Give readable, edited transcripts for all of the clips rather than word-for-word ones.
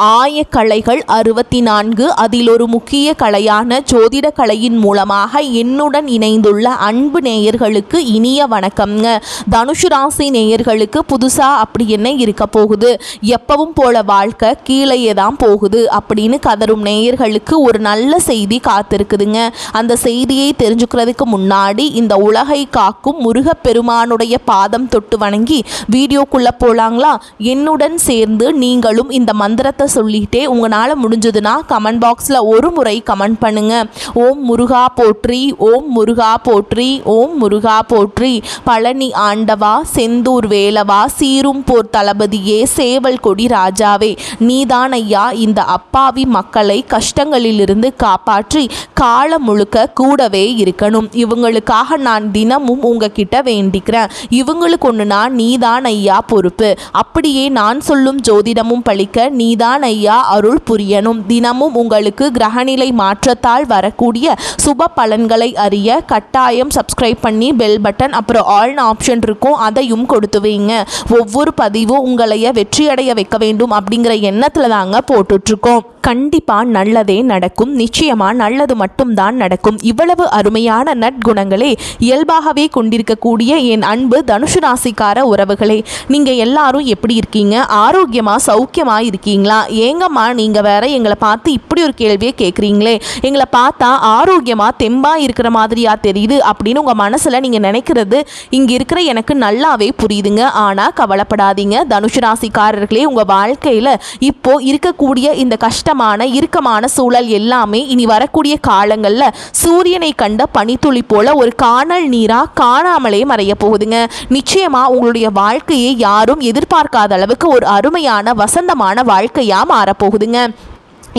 ஆயக்கலைகள் 64. அதில் ஒரு முக்கிய கலையான ஜோதிட கலையின் மூலமாக என்னுடன் இணைந்துள்ள அன்பு நேயர்களுக்கு இனிய வணக்கம்ங்க. தனுசு ராசி நேயர்களுக்கு புதுசா அப்படி என்ன இருக்க போகுது, எப்பவும் போல வாழ்க்கை கீழே தான் போகுது அப்படின்னு கதரும் நேயர்களுக்கு ஒரு நல்ல செய்தி காத்திருக்குதுங்க. அந்த செய்தியை தெரிஞ்சுக்கிறதுக்கு முன்னாடி இந்த உலகை காக்கும் முருகப்பெருமானுடைய பாதம் தொட்டு வணங்கி வீடியோக்குள்ள போலாங்களா? என்னுடன் சேர்ந்து நீங்களும் இந்த மந்திரத்தை சொல்லிட்டே உங்களால் முடிஞ்சதுன்னா கமெண்ட் பாக்ஸில் ஒரு முறை கமெண்ட் பண்ணுங்க. ஓம் முருகா போற்றி, ஓம் முருகா போற்றி, ஓம் முருகா போற்றி. பழனி ஆண்டவா, செந்தூர் வேலவா, சீரும் போர் தளபதியே, சேவல் கொடி ராஜாவே, நீதான் ஐயா இந்த அப்பாவி மக்களை கஷ்டங்களிலிருந்து காப்பாற்றி காலம் முழுக்க கூடவே இருக்கணும். இவங்களுக்காக நான் தினமும் உங்ககிட்ட வேண்டிக்கிறேன். இவங்களுக்கு ஒன்றுனா நீதான் ஐயா பொறுப்பு. அப்படியே நான் சொல்லும் ஜோதிடமும் பழிக்க நீதான் ஐயா அருள் புரியணும். தினமும் உங்களுக்கு கிரகநிலை மாற்றத்தால் வரக்கூடிய சுப பலன்களை அறிய கட்டாயம் சப்ஸ்கிரைப் பண்ணி பெல் பட்டன் அப்புறம் ஆல் ஆப்ஷன் இருக்கும், அதையும் கொடுத்து வைங்க. ஒவ்வொரு பதிவும் உங்களைய வெற்றியடைய வைக்க வேண்டும் அப்படிங்கிற எண்ணத்துல தாங்க போட்டுட்ருக்கோம். கண்டிப்பா நல்லதே நடக்கும். நிச்சயமா நல்லது மட்டும்தான் நடக்கும். இவ்வளவு அருமையான நற்குணங்களே இயல்பாகவே கொண்டிருக்கக்கூடிய என் அன்பு தனுசு ராசிக்கார உறவுகளே, நீங்க எல்லாரும் எப்படி இருக்கீங்க? ஆரோக்கியமா சௌக்கியமா இருக்கீங்களா? ஏங்கம்மா நீங்க வேற எங்களை பார்த்து இப்படி ஒரு கேள்வியை கேட்குறீங்களே, எங்களை பார்த்தா ஆரோக்கியமா தெம்பா இருக்கிற மாதிரியா தெரியுது அப்படின்னு உங்க மனசுல நீங்க நினைக்கிறது இங்க இருக்கிற எனக்கு நல்லாவே புரியுதுங்க. ஆனா கவலைப்படாதீங்க தனுசு ராசிக்காரர்களே, உங்க வாழ்க்கையில இப்போ இருக்கக்கூடிய இந்த கஷ்டமான இறுக்கமான சூழல் எல்லாமே இனி வரக்கூடிய காலங்கள்ல சூரியனை கண்ட பனித்துளி போல ஒரு காணல் நீரா காணாமலே மறைய போகுதுங்க. நிச்சயமா உங்களுடைய வாழ்க்கையை யாரும் எதிர்பார்க்காத அளவுக்கு ஒரு அருமையான வசந்தமான வாழ்க்கையா மாறப்போகுதுங்க.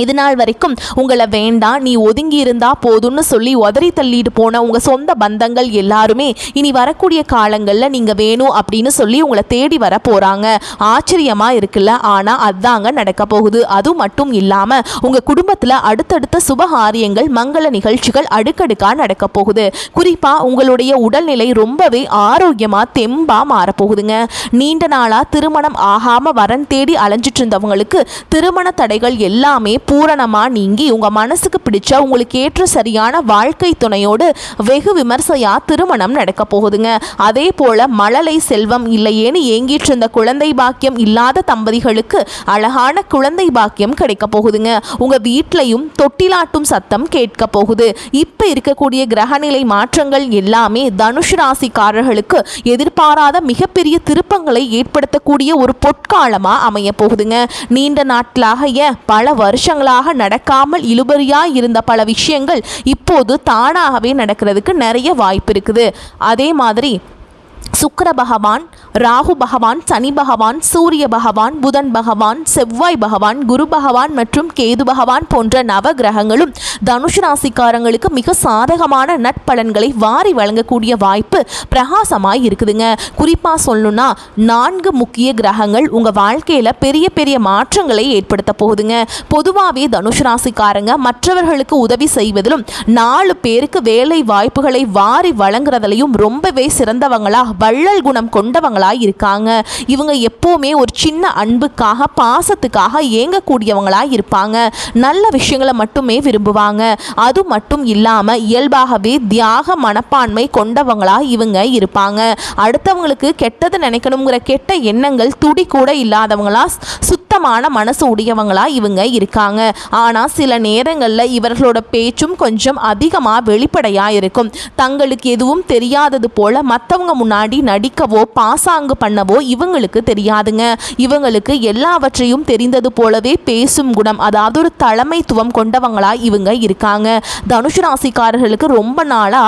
இது நாள் வரைக்கும் உங்களை வேண்டாம், நீ ஒதுங்கி இருந்தா போதும்னு சொல்லி உதறி தள்ளிட்டு போன உங்கள் சொந்த பந்தங்கள் எல்லாருமே இனி வரக்கூடிய காலங்களில் நீங்கள் வேணும் அப்படின்னு சொல்லி உங்களை தேடி வர போகிறாங்க. ஆச்சரியமாக இருக்குல்ல? ஆனால் அதாங்க நடக்க போகுது. அது மட்டும் இல்லாமல் உங்கள் குடும்பத்தில் அடுத்தடுத்த சுபகாரியங்கள் மங்கள நிகழ்ச்சிகள் அடுக்கடுக்காக நடக்க போகுது. குறிப்பாக உங்களுடைய உடல்நிலை ரொம்பவே ஆரோக்கியமாக தெம்பாக மாறப்போகுதுங்க. நீண்ட நாளாக திருமணம் ஆகாமல் வரன் தேடி அலைஞ்சிட்டு இருந்தவங்களுக்கு திருமண தடைகள் எல்லாமே பூரணமா நீங்கி உங்க மனசுக்கு பிடிச்ச உங்களுக்கு ஏற்ற சரியான வாழ்க்கை துணையோடு வெகு விமர்சையா திருமணம் நடக்க போகுதுங்க. அதே போல மழலை செல்வம் இல்லையேன்னு ஏங்கிட்டு இருந்த குழந்தை பாக்கியம் இல்லாத தம்பதிகளுக்கு அழகான குழந்தை பாக்கியம் கிடைக்க போகுதுங்க. உங்க வீட்லையும் தொட்டிலாட்டும் சத்தம் கேட்க போகுது. இப்ப இருக்கக்கூடிய கிரகநிலை மாற்றங்கள் எல்லாமே தனுசு ராசிக்காரர்களுக்கு எதிர்பாராத மிகப்பெரிய திருப்பங்களை ஏற்படுத்தக்கூடிய ஒரு பொற்காலமா அமைய போகுதுங்க. நீண்ட நாட்களாக பல வருஷங்களாக நடக்காமல் இழுபறியாய் இருந்த பல விஷயங்கள் இப்போது தானாகவே நடக்கிறதுக்கு நிறைய வாய்ப்பு இருக்குது. அதே மாதிரி சுக்கிர பகவான், ராகு பகவான், சனி பகவான், சூரிய பகவான், புதன் பகவான், செவ்வாய் பகவான், குரு பகவான் மற்றும் கேது பகவான் போன்ற நவ கிரகங்களும் தனுசு ராசிக்காரங்களுக்கு மிக சாதகமான நட்பலன்களை வாரி வழங்கக்கூடிய வாய்ப்பு பிரகாசமாய் இருக்குதுங்க. குறிப்பாக சொல்லணும்னா 4 முக்கிய கிரகங்கள் உங்கள் வாழ்க்கையில் பெரிய பெரிய மாற்றங்களை ஏற்படுத்த போகுதுங்க. பொதுவாகவே தனுசு ராசிக்காரங்க மற்றவர்களுக்கு உதவி செய்வதிலும் 4 பேருக்கு வேலை வாய்ப்புகளை வாரி வழங்குறதுலையும் ரொம்பவே சிறந்தவங்களா வள்ளல் குணம் கொண்டவங்களாய் இருக்காங்க. இவங்க எப்பவுமே ஒரு சின்ன அன்புக்காக பாசத்துக்காக ஏங்கக்கூடியவங்களாய் இருப்பாங்க. நல்ல விஷயங்களை மட்டுமே விரும்புவாங்க. அது மட்டும் இல்லாம இயல்பாகவே தியாக மனப்பான்மை கொண்டவங்களாய் இவங்க இருப்பாங்க. அடுத்தவங்களுக்கு கெட்டது நினைக்கணுங்கிற கெட்ட எண்ணங்கள் துடி கூட இல்லாதவங்களா சுத்தமான மனசு உடையவங்களா இவங்க இருக்காங்க. ஆனா சில நேரங்கள்ல இவர்களோட பேச்சும் கொஞ்சம் அதிகமா வெளிப்படையா இருக்கும். தங்களுக்கு எதுவும் தெரியாதது போல மற்றவங்க முன்னாடி நடிக்கவோ பாசாங்கு பண்ணவோ இவங்களுக்கு தெரியாதுங்க. இவங்களுக்கு எல்லாவற்றையும் தெரிந்தது போலவே பேசும் குணம், அதாவது ஒரு தலைமைத்துவம் கொண்டவங்களா இவங்க இருக்காங்க. தனுசு ராசிக்காரர்களுக்கு ரொம்ப நாளா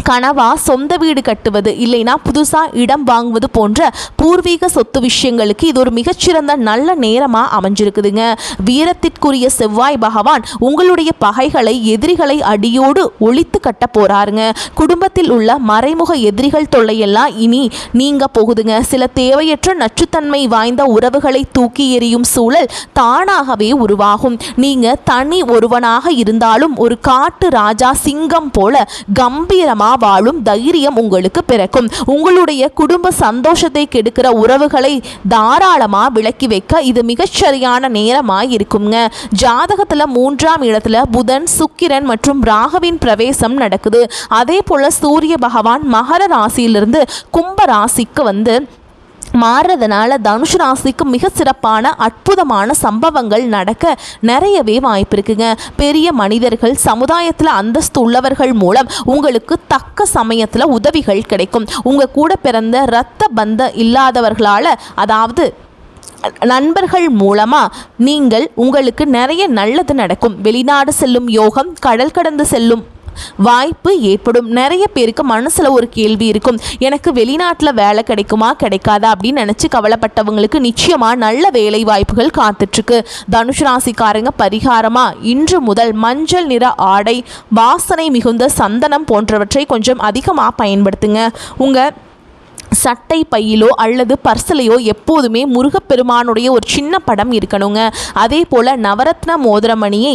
கனவா சொந்த வீடு கட்டுவது இல்லைனா புதுசாக இடம் வாங்குவது போன்ற பூர்வீக சொத்து விஷயங்களுக்கு இது ஒரு மிகச்சிறந்த நல்ல நேரமாக அமைஞ்சிருக்குதுங்க. வீரத்திற்குரிய செவ்வாய் பகவான் உங்களுடைய பகைகளை எதிரிகளை அடியோடு ஒழித்து கட்ட போறாருங்க. குடும்பத்தில் உள்ள மறைமுக எதிரிகள் தொல்லையெல்லாம் இனி நீங்க போகுதுங்க. சில தேவையற்ற நச்சுத்தன்மை வாய்ந்த உறவுகளை தூக்கி எறியும் சூழல் தானாகவே உருவாகும். நீங்க தனி ஒருவனாக இருந்தாலும் ஒரு காட்டு ராஜா சிங்கம் போல கம்பீரமா வாழும் தைரியம் உங்களுக்கு பிறக்கும். உங்களுடைய குடும்ப சந்தோஷத்தை கெடுக்கிற உறவுகளை தாராளமா விலக்கி வைக்க இது மிகச்சரியான நேரமாய் இருக்குங்க. ஜாதகத்துல 3ஆம் இடத்துல புதன், சுக்கிரன் மற்றும் ராகுவின் பிரவேசம் நடக்குது. அதே போல சூரிய பகவான் மகர ராசியிலிருந்து கும்ப ராசிக்கு மாறுறதுனால தனுஷ் ராசிக்கு மிக சிறப்பான அற்புதமான சம்பவங்கள் நடக்க நிறையவே வாய்ப்பு இருக்குங்க. பெரிய மனிதர்கள், சமுதாயத்தில் அந்தஸ்து உள்ளவர்கள் மூலம் உங்களுக்கு தக்க சமயத்தில் உதவிகள் கிடைக்கும். உங்கள் கூட பிறந்த இரத்த பந்தம் இல்லாதவர்களால், அதாவது நண்பர்கள் மூலமாக உங்களுக்கு நிறைய நல்லது நடக்கும். வெளிநாடு செல்லும் யோகம், கடல் கடந்து செல்லும் வாய்ப்பு ஏற்படும். நிறைய பேருக்கு மனசில் ஒரு கேள்வி இருக்கும், எனக்கு வெளிநாட்டில் வேலை கிடைக்குமா கிடைக்காதா அப்படின்னு நினச்சி கவலைப்பட்டவங்களுக்கு நிச்சயமாக நல்ல வேலை வாய்ப்புகள் காத்துட்ருக்கு. தனுஷ் ராசிக்காரங்க பரிகாரமாக இன்று முதல் மஞ்சள் நிற ஆடை, வாசனை மிகுந்த சந்தனம் போன்றவற்றை கொஞ்சம் அதிகமாக பயன்படுத்துங்க. உங்கள் சட்டை பையிலோ அல்லது பர்சலையோ எப்போதுமே முருகப்பெருமானுடைய ஒரு சின்ன படம் இருக்கணுங்க. அதே போல் நவரத்ன மோதிரமணியை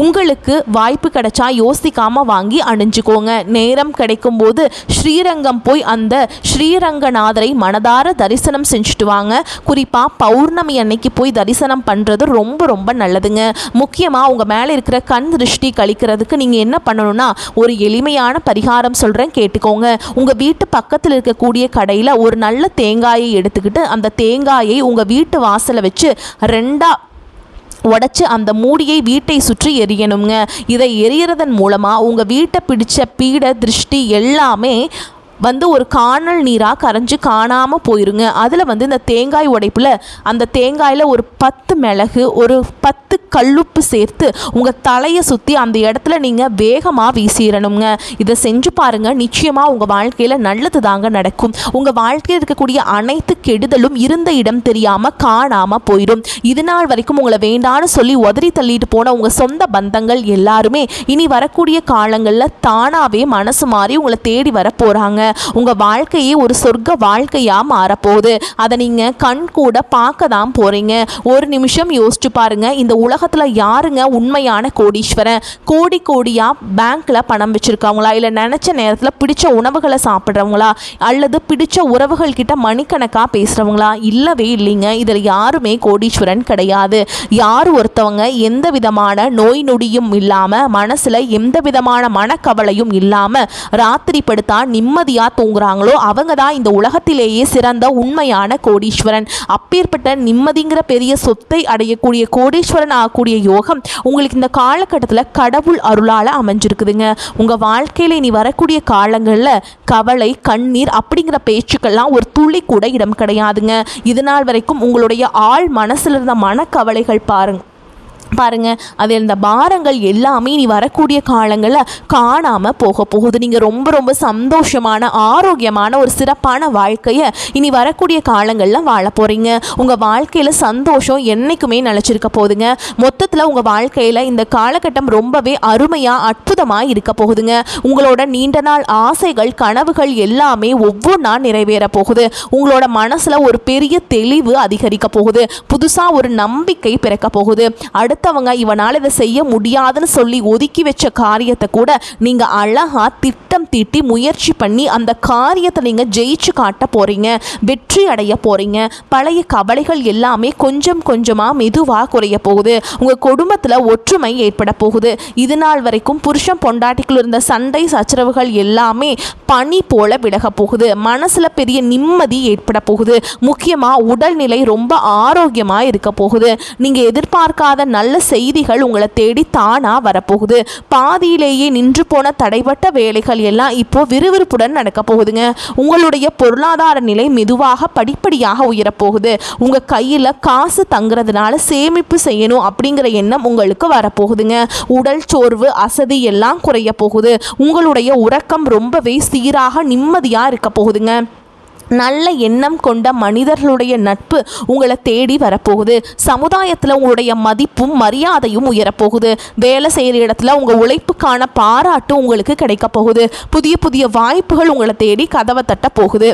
உங்களுக்கு வாய்ப்பு கிடைச்சா யோசிக்காமல் வாங்கி அணிஞ்சுக்கோங்க. நேரம் கிடைக்கும்போது ஸ்ரீரங்கம் போய் அந்த ஸ்ரீரங்கநாதரை மனதார தரிசனம் செஞ்சுட்டு வாங்க. குறிப்பாக பௌர்ணமி அன்னைக்கு போய் தரிசனம் பண்ணுறது ரொம்ப ரொம்ப நல்லதுங்க. முக்கியமாக உங்கள் மேலே இருக்கிற கண் திருஷ்டி கழிக்கிறதுக்கு நீங்கள் என்ன பண்ணணும்னா, ஒரு எளிமையான பரிகாரம் சொல்கிறேன், கேட்டுக்கோங்க. உங்கள் வீட்டு பக்கத்தில் இருக்கக்கூடிய கடையில் ஒரு நல்ல தேங்காயை எடுத்துக்கிட்டு அந்த தேங்காயை உங்கள் வீட்டு வாசலை வச்சு 2ஆ உடச்சி அந்த மூடியை வீட்டை சுற்றி எரியணுங்க. இதை எரியறதன் மூலமாக உங்கள் வீட்டை பிடிச்ச பீட திருஷ்டி எல்லாமே ஒரு காணல் நீராக கரைஞ்சி காணாமல் போயிருங்க. அதில் இந்த தேங்காய் உடைப்பில் அந்த தேங்காயில் ஒரு 10 மிளகு, ஒரு 10 கல்லுப்பு சேர்த்து உங்கள் தலையை சுற்றி அந்த இடத்துல நீங்கள் வேகமாக வீசிடணுங்க. இதை செஞ்சு பாருங்கள், நிச்சயமாக உங்கள் வாழ்க்கையில் நல்லது தாங்க நடக்கும். உங்கள் வாழ்க்கையில் இருக்கக்கூடிய அனைத்து கெடுதலும் இருந்த இடம் தெரியாமல் காணாமல் போயிடும். இது நாள் வரைக்கும் உங்களை வேண்டான்னு சொல்லி உதறி தள்ளிட்டு போன உங்கள் சொந்த பந்தங்கள் எல்லாருமே இனி வரக்கூடிய காலங்களில் தானாகவே மனசு மாறி உங்களை தேடி வர போகிறாங்க. உங்கள் வாழ்க்கையே ஒரு சொர்க்க வாழ்க்கையாக மாறப்போகுது. அதை நீங்கள் கண் கூட பார்க்க தான் போகிறீங்க. ஒரு நிமிஷம் யோசிச்சு பாருங்கள், இந்த உலகத்தில் யாருங்க உண்மையான கோடீஸ்வரன்? கோடி கோடியாக பேங்க்கில் பணம் வச்சுருக்கவங்களா, இல்லை நினச்ச நேரத்தில் பிடிச்ச உணவுகளை சாப்பிட்றவங்களா, அல்லது பிடிச்ச உறவுகள் கிட்ட மணிக்கணக்காக பேசுகிறவங்களா? இல்லவே இல்லைங்க. இதில் யாருமே கோடீஸ்வரன் கிடையாது. யார் ஒருத்தவங்க எந்த விதமான நோய் நொடியும் இல்லாமல், மனசில் எந்த விதமான மனக்கவலையும் இல்லாமல் ராத்திரி படுத்தா நிம்மதியாக தூங்குறாங்களோ அவங்க தான் இந்த உலகத்திலேயே சிறந்த உண்மையான கோடீஸ்வரன். அப்பேற்பட்ட நிம்மதிங்கிற பெரிய சொத்தை அடையக்கூடிய கோடீஸ்வரன் ஆகக்கூடிய யோகம் உங்களுக்கு இந்த காலகட்டத்தில் கடவுள் அருளால் அமைஞ்சிருக்குதுங்க. உங்கள் வாழ்க்கையில் இனி வரக்கூடிய காலங்களில் கவலை, கண்ணீர் அப்படிங்கிற பேச்சுக்கள்லாம் ஒரு துளி கூட இடம் கிடையாதுங்க. இது நாள் வரைக்கும் உங்களுடைய ஆழ் மனசில் இருந்த மனக்கவலைகள் பாருங்க, அதில் இந்த பாரங்கள் எல்லாமே இனி வரக்கூடிய காலங்களில் காணாமல் போக போகுது. நீங்கள் ரொம்ப ரொம்ப சந்தோஷமான, ஆரோக்கியமான ஒரு சிறப்பான வாழ்க்கையை இனி வரக்கூடிய காலங்களில் வாழ போகிறீங்க. உங்கள் வாழ்க்கையில் சந்தோஷம் என்றைக்குமே நிலச்சிருக்க போகுதுங்க. மொத்தத்தில் உங்கள் வாழ்க்கையில் இந்த காலகட்டம் ரொம்பவே அருமையாக, அற்புதமாக இருக்க போகுதுங்க. உங்களோட நீண்ட நாள் ஆசைகள், கனவுகள் எல்லாமே ஒவ்வொன்றா நிறைவேற போகுது. உங்களோட மனசில் ஒரு பெரிய தெளிவு அதிகரிக்க போகுது. புதுசாக ஒரு நம்பிக்கை பிறக்க போகுது. அடுத்தவங்க இவனால் இதை செய்ய முடியாதுன்னு சொல்லி ஒதுக்கி வச்ச காரியத்தை கூட நீங்கள் அழகா திட்டம் தீட்டி முயற்சி பண்ணி அந்த காரியத்தை நீங்கள் ஜெயிச்சு காட்ட போகிறீங்க, வெற்றி அடைய போகிறீங்க. பழைய கவலைகள் எல்லாமே கொஞ்சம் கொஞ்சமாக மெதுவாக குறைய போகுது. உங்கள் குடும்பத்தில் ஒற்றுமை ஏற்பட போகுது. இது நாள் வரைக்கும் புருஷன் பொண்டாட்டிக்குள்ள இருந்த சண்டை சச்சரவுகள் எல்லாமே பனி போல விலக போகுது. மனசில் பெரிய நிம்மதி ஏற்பட போகுது. முக்கியமாக உடல்நிலை ரொம்ப ஆரோக்கியமாக இருக்க போகுது. நீங்கள் எதிர்பார்க்காத நல்ல செய்திகள் உங்களை தேடி தானா வரப்போகுது. பாதியிலேயே நின்று போன தடைப்பட்ட வேலைகள் எல்லாம் இப்போ விறுவிறுப்புடன் நடக்க போகுதுங்க. உங்களுடைய பொருளாதார நிலை மெதுவாக படிப்படியாக உயரப்போகுது. உங்க கையில் காசு தங்குறதுனால சேமிப்பு செய்யணும் அப்படிங்கிற எண்ணம் உங்களுக்கு வரப்போகுதுங்க. உடல் சோர்வு, அசதி எல்லாம் குறைய போகுது. உங்களுடைய உறக்கம் ரொம்பவே சீராக நிம்மதியாக இருக்க போகுதுங்க. நல்ல எண்ணம் கொண்ட மனிதர்களுடைய நட்பு உங்களை தேடி வரப்போகுது. சமுதாயத்தில் உங்களுடைய மதிப்பும் மரியாதையும் உயரப்போகுது. வேலை செய்கிற இடத்துல உங்கள் உழைப்புக்கான பாராட்டு உங்களுக்கு கிடைக்க போகுது. புதிய புதிய வாய்ப்புகள் உங்களை தேடி கதவை தட்ட போகுது.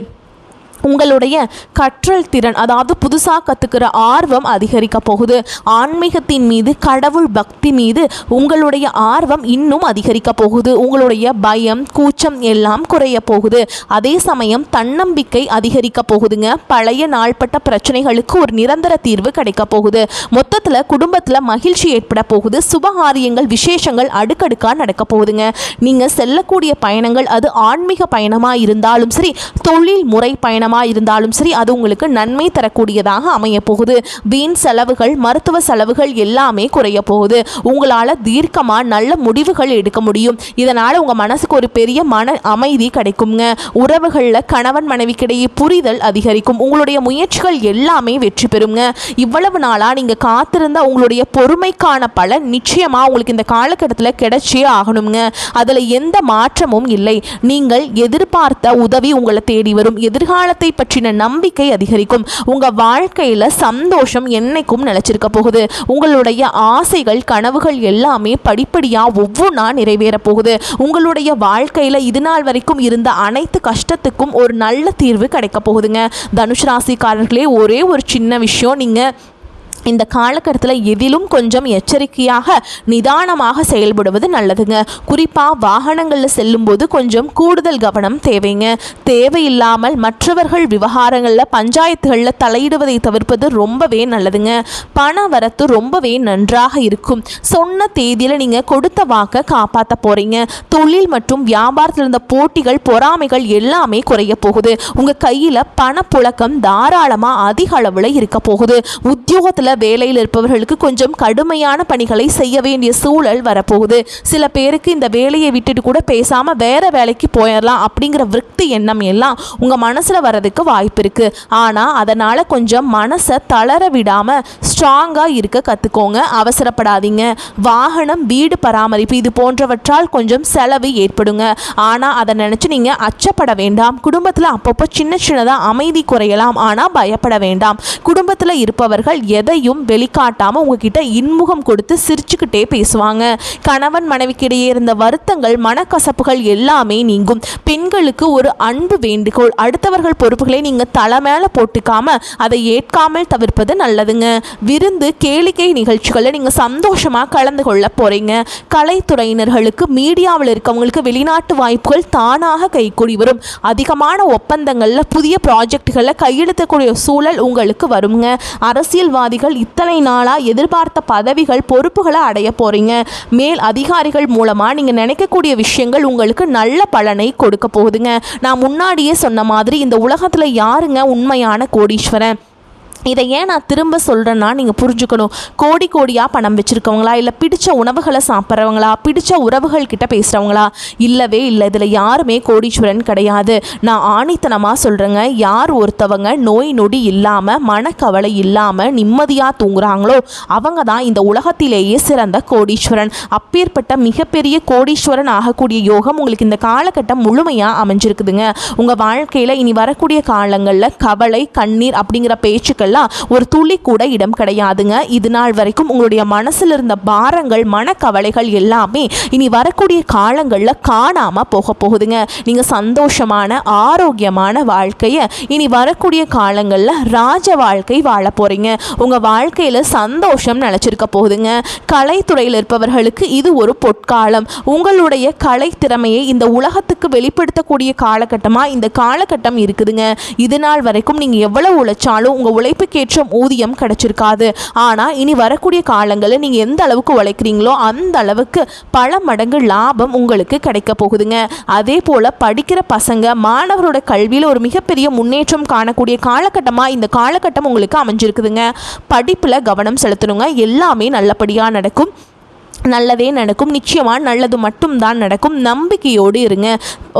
உங்களுடைய கற்றல் திறன், அதாவது புதுசாக கற்றுக்கிற ஆர்வம் அதிகரிக்க போகுது. ஆன்மீகத்தின் மீது, கடவுள் பக்தி மீது உங்களுடைய ஆர்வம் இன்னும் அதிகரிக்க போகுது. உங்களுடைய பயம், கூச்சம் எல்லாம் குறைய போகுது. அதே சமயம் தன்னம்பிக்கை அதிகரிக்க போகுதுங்க. பழைய நாள்பட்ட பிரச்சனைகளுக்கு ஒரு நிரந்தர தீர்வு கிடைக்க போகுது. மொத்தத்தில் குடும்பத்தில் மகிழ்ச்சி ஏற்பட போகுது. சுபகாரியங்கள், விசேஷங்கள் அடுக்கடுக்காக நடக்க போகுதுங்க. நீங்கள் செல்லக்கூடிய பயணங்கள் அது ஆன்மீக பயணமாக இருந்தாலும் சரி, தொழில் முறை பயணமாக இருந்தாலும் சரி, அது உங்களுக்கு நன்மை தரக்கூடியதாக அமைய போகுது. வீண் செலவுகள், மருத்துவ செலவுகள் எல்லாமே குறைய போகுது. உங்களால் தீர்க்கமாக நல்ல முடிவுகள் எடுக்க முடியும். இதனால் உங்கள் மனசுக்கு ஒரு பெரிய மன அமைதி கிடைக்குங்க. உறவுகளில் கணவன் மனைவிக்கிடையே புரிதல் அதிகரிக்கும். உங்களுடைய முயற்சிகள் எல்லாமே வெற்றி பெறுங்க. இவ்வளவு நாளாக நீங்கள் காத்திருந்த உங்களுடைய பொறுமைக்கான பலன் நிச்சயமாக உங்களுக்கு இந்த காலகட்டத்தில் கிடைச்சே ஆகணுங்க. அதில் எந்த மாற்றமும் இல்லை. நீங்கள் எதிர்பார்த்த உதவி உங்களை தேடி வரும். எதிர்காலத்தை பற்றின நம்பிக்கை அதிகரிக்கும். உங்க வாழ்க்கையில சந்தோஷம் என்னைக்கும் நிலைச்சிருக்க போகுது. உங்களுடைய ஆசைகள், கனவுகள் எல்லாமே படிப்படியா ஒவ்வொன்றா நிறைவேற போகுது. உங்களுடைய வாழ்க்கையில இது நாள் வரைக்கும் இருந்த அனைத்து கஷ்டத்துக்கும் ஒரு நல்ல தீர்வு கிடைக்க போகுதுங்க. தனுஷ் ராசிக்காரர்களே, ஒரே ஒரு சின்ன விஷயம், நீங்க இந்த காலகட்டத்தில் எதிலும் கொஞ்சம் எச்சரிக்கையாக நிதானமாக செயல்படுவது நல்லதுங்க. குறிப்பாக வாகனங்களில் செல்லும்போது கொஞ்சம் கூடுதல் கவனம் தேவைங்க. தேவையில்லாமல் மற்றவர்கள் விவகாரங்களில், பஞ்சாயத்துகளில் தலையிடுவதை தவிர்ப்பது ரொம்பவே நல்லதுங்க. பண வரத்து ரொம்பவே நன்றாக இருக்கும். சொன்ன தேதியில் நீங்கள் கொடுத்த வாக்கை காப்பாற்ற போகிறீங்க. தொழில் மற்றும் வியாபாரத்தில் இருந்த போட்டிகள், பொறாமைகள் எல்லாமே குறைய போகுது. உங்கள் கையில் பணப்புழக்கம் தாராளமாக அதிக அளவில் இருக்க போகுது. உத்தியோகத்தில் வேலையில் இருப்பவர்களுக்கு கொஞ்சம் கடுமையான பணிகளை செய்ய வேண்டிய சூழல் வரப்போகுது. சில பேருக்கு இந்த வேலையை விட்டுட்டு கூட பேசாமல் வேற வேலைக்கு போயிடலாம் அப்படிங்கிற விருத்தி எண்ணம் எல்லாம் உங்கள் மனசில் வரதுக்கு வாய்ப்பு இருக்குது. ஆனால் அதனால் கொஞ்சம் மனசை தளர விடாமல் ஸ்ட்ராங்காக இருக்க கற்றுக்கோங்க. அவசரப்படாதீங்க. வாகனம், வீடு பராமரிப்பு இது போன்றவற்றால் கொஞ்சம் செலவு ஏற்படுங்க. ஆனால் அதை நினச்சி நீங்கள் அச்சப்பட வேண்டாம். குடும்பத்தில் அப்பப்போ சின்ன சின்னதாக அமைதி குறையலாம். ஆனால் பயப்பட வேண்டாம். குடும்பத்தில் இருப்பவர்கள் எதையும் வெளிக்காட்டாமல் உங்ககிட்ட இன்முகம் கொடுத்து சிரிச்சுக்கிட்டே பேசுவாங்க. கணவன் மனைவிக்கிடையே இருந்த வருத்தங்கள், மனக்கசப்புகள் எல்லாமே நீங்கும். பெண்களுக்கு ஒரு அன்பு வேண்டுகோள், அடுத்தவர்கள் பொறுப்புகளை நீங்கள் தலை மேலே போட்டுக்காம அதை ஏற்காமல் தவிர்ப்பது நல்லதுங்க. விருந்து, கேளிக்கை நிகழ்ச்சிகளில் நீங்கள் சந்தோஷமாக கலந்து கொள்ள போகிறீங்க. கலைத்துறையினர்களுக்கு, மீடியாவில் இருக்கவங்களுக்கு வெளிநாட்டு வாய்ப்புகள் தானாக கைக்கூடி வரும். அதிகமான ஒப்பந்தங்களில், புதிய ப்ராஜெக்டுகளில் கையெழுத்தக்கூடிய சூழல் உங்களுக்கு வருங்க. அரசியல்வாதிகள் இத்தனை நாளாக எதிர்பார்த்த பதவிகள், பொறுப்புகளை அடைய போகிறீங்க. மேல் அதிகாரிகள் மூலமாக நீங்கள் நினைக்கக்கூடிய விஷயங்கள் உங்களுக்கு நல்ல பலனை கொடுக்க போகுதுங்க. நான் முன்னாடியே சொன்ன மாதிரி இந்த உலகத்தில் யாருங்க உண்மையான கோடீஸ்வரன்? இதை ஏன் நான் திரும்ப சொல்கிறேன்னா, நீங்கள் புரிஞ்சுக்கணும். கோடி கோடியாக பணம் வச்சுருக்கவங்களா, இல்லை பிடிச்ச உணவுகளை சாப்பிட்றவங்களா, பிடிச்ச உறவுகள் கிட்ட பேசுகிறவங்களா? இல்லவே இல்லை. இதில் யாருமே கோடீஸ்வரன் கிடையாது. நான் ஆணித்தனமாக சொல்கிறேங்க. யார் ஒருத்தவங்க நோய் நொடி இல்லாமல், மனக்கவலை இல்லாமல் நிம்மதியாக தூங்குறாங்களோ அவங்க தான் இந்த உலகத்திலேயே சிறந்த கோடீஸ்வரன். அப்பேற்பட்ட மிகப்பெரிய கோடீஸ்வரன் ஆகக்கூடிய யோகம் உங்களுக்கு இந்த காலகட்டம் முழுமையாக அமைஞ்சிருக்குதுங்க. உங்கள் வாழ்க்கையில் இனி வரக்கூடிய காலங்களில் கவலை, கண்ணீர் அப்படிங்கிற பேச்சுக்கள் ஒரு துளி கூட இடம் கிடையாதுங்க. இது நாள் வரைக்கும் உங்களுடைய மனசில் இருந்த பாரங்கள், மனக்கவலைகள் எல்லாமே இனி வரக்கூடிய காலங்களில் காணாம போக போகுதுங்க. நீங்க சந்தோஷமான, ஆரோக்கியமான வாழ்க்கையை இனி வரக்கூடிய காலங்களில் ராஜ வாழ்க்கை வாழ போறீங்க. உங்க வாழ்க்கையில சந்தோஷம் நிலைச்சிருக்க போகுதுங்க. கலைத்துறையில் இருப்பவர்களுக்கு இது ஒரு பொற்காலம். உங்களுடைய கலை திறமையை இந்த உலகத்துக்கு வெளிப்படுத்தக்கூடிய காலகட்டமா இந்த காலகட்டம் இருக்குதுங்க. இது நாள் வரைக்கும் நீங்க எவ்வளவு உழைச்சாலும் உங்க உழைப்புக்கேற்ற ஊதியம் கிடைச்சிருக்காது. ஆனால் இனி வரக்கூடிய காலங்களில் நீங்கள் எந்த அளவுக்கு உழைக்கிறீங்களோ அந்த அளவுக்கு பல மடங்கு லாபம் உங்களுக்கு கிடைக்க போகுதுங்க. அதே போல் படிக்கிற பசங்க, மாணவரோட கல்வியில் ஒரு மிகப்பெரிய முன்னேற்றம் காணக்கூடிய காலகட்டமாக இந்த காலகட்டம் உங்களுக்கு அமைஞ்சிருக்குதுங்க. படிப்பில் கவனம் செலுத்தணுங்க. எல்லாமே நல்லபடியாக நடக்கும். நல்லதே நடக்கும். நிச்சயமாக நல்லது மட்டும்தான் நடக்கும். நம்பிக்கையோடு இருங்க.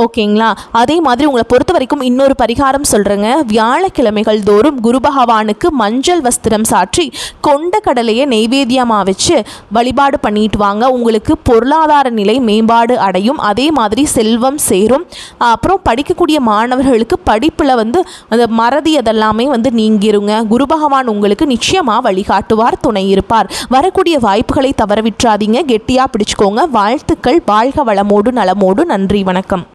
ஓகேங்களா? அதே மாதிரி உங்களை பொறுத்த வரைக்கும் இன்னொரு பரிகாரம் சொல்கிறேங்க. வியாழக்கிழமைகள் தோறும் குரு பகவானுக்கு மஞ்சள் வஸ்திரம் சாற்றி கொண்ட கடலையை நெய்வேத்தியமாக வச்சு வழிபாடு பண்ணிட்டு வாங்க. உங்களுக்கு பொருளாதார நிலை மேம்பாடு அடையும். அதே மாதிரி செல்வம் சேரும். அப்புறம் படிக்கக்கூடிய மாணவர்களுக்கு படிப்பில் அந்த மறதி அதெல்லாமே நீங்கிருங்க. குரு பகவான் உங்களுக்கு நிச்சயமாக வழிகாட்டுவார், துணை இருப்பார். வரக்கூடிய வாய்ப்புகளை தவற விட்டுறாதீங்க. கெட்டியாக பிடிச்சுக்கோங்க. வாழ்த்துக்கள். வாழ்க வளமோடு நலமோடு. நன்றி, வணக்கம்.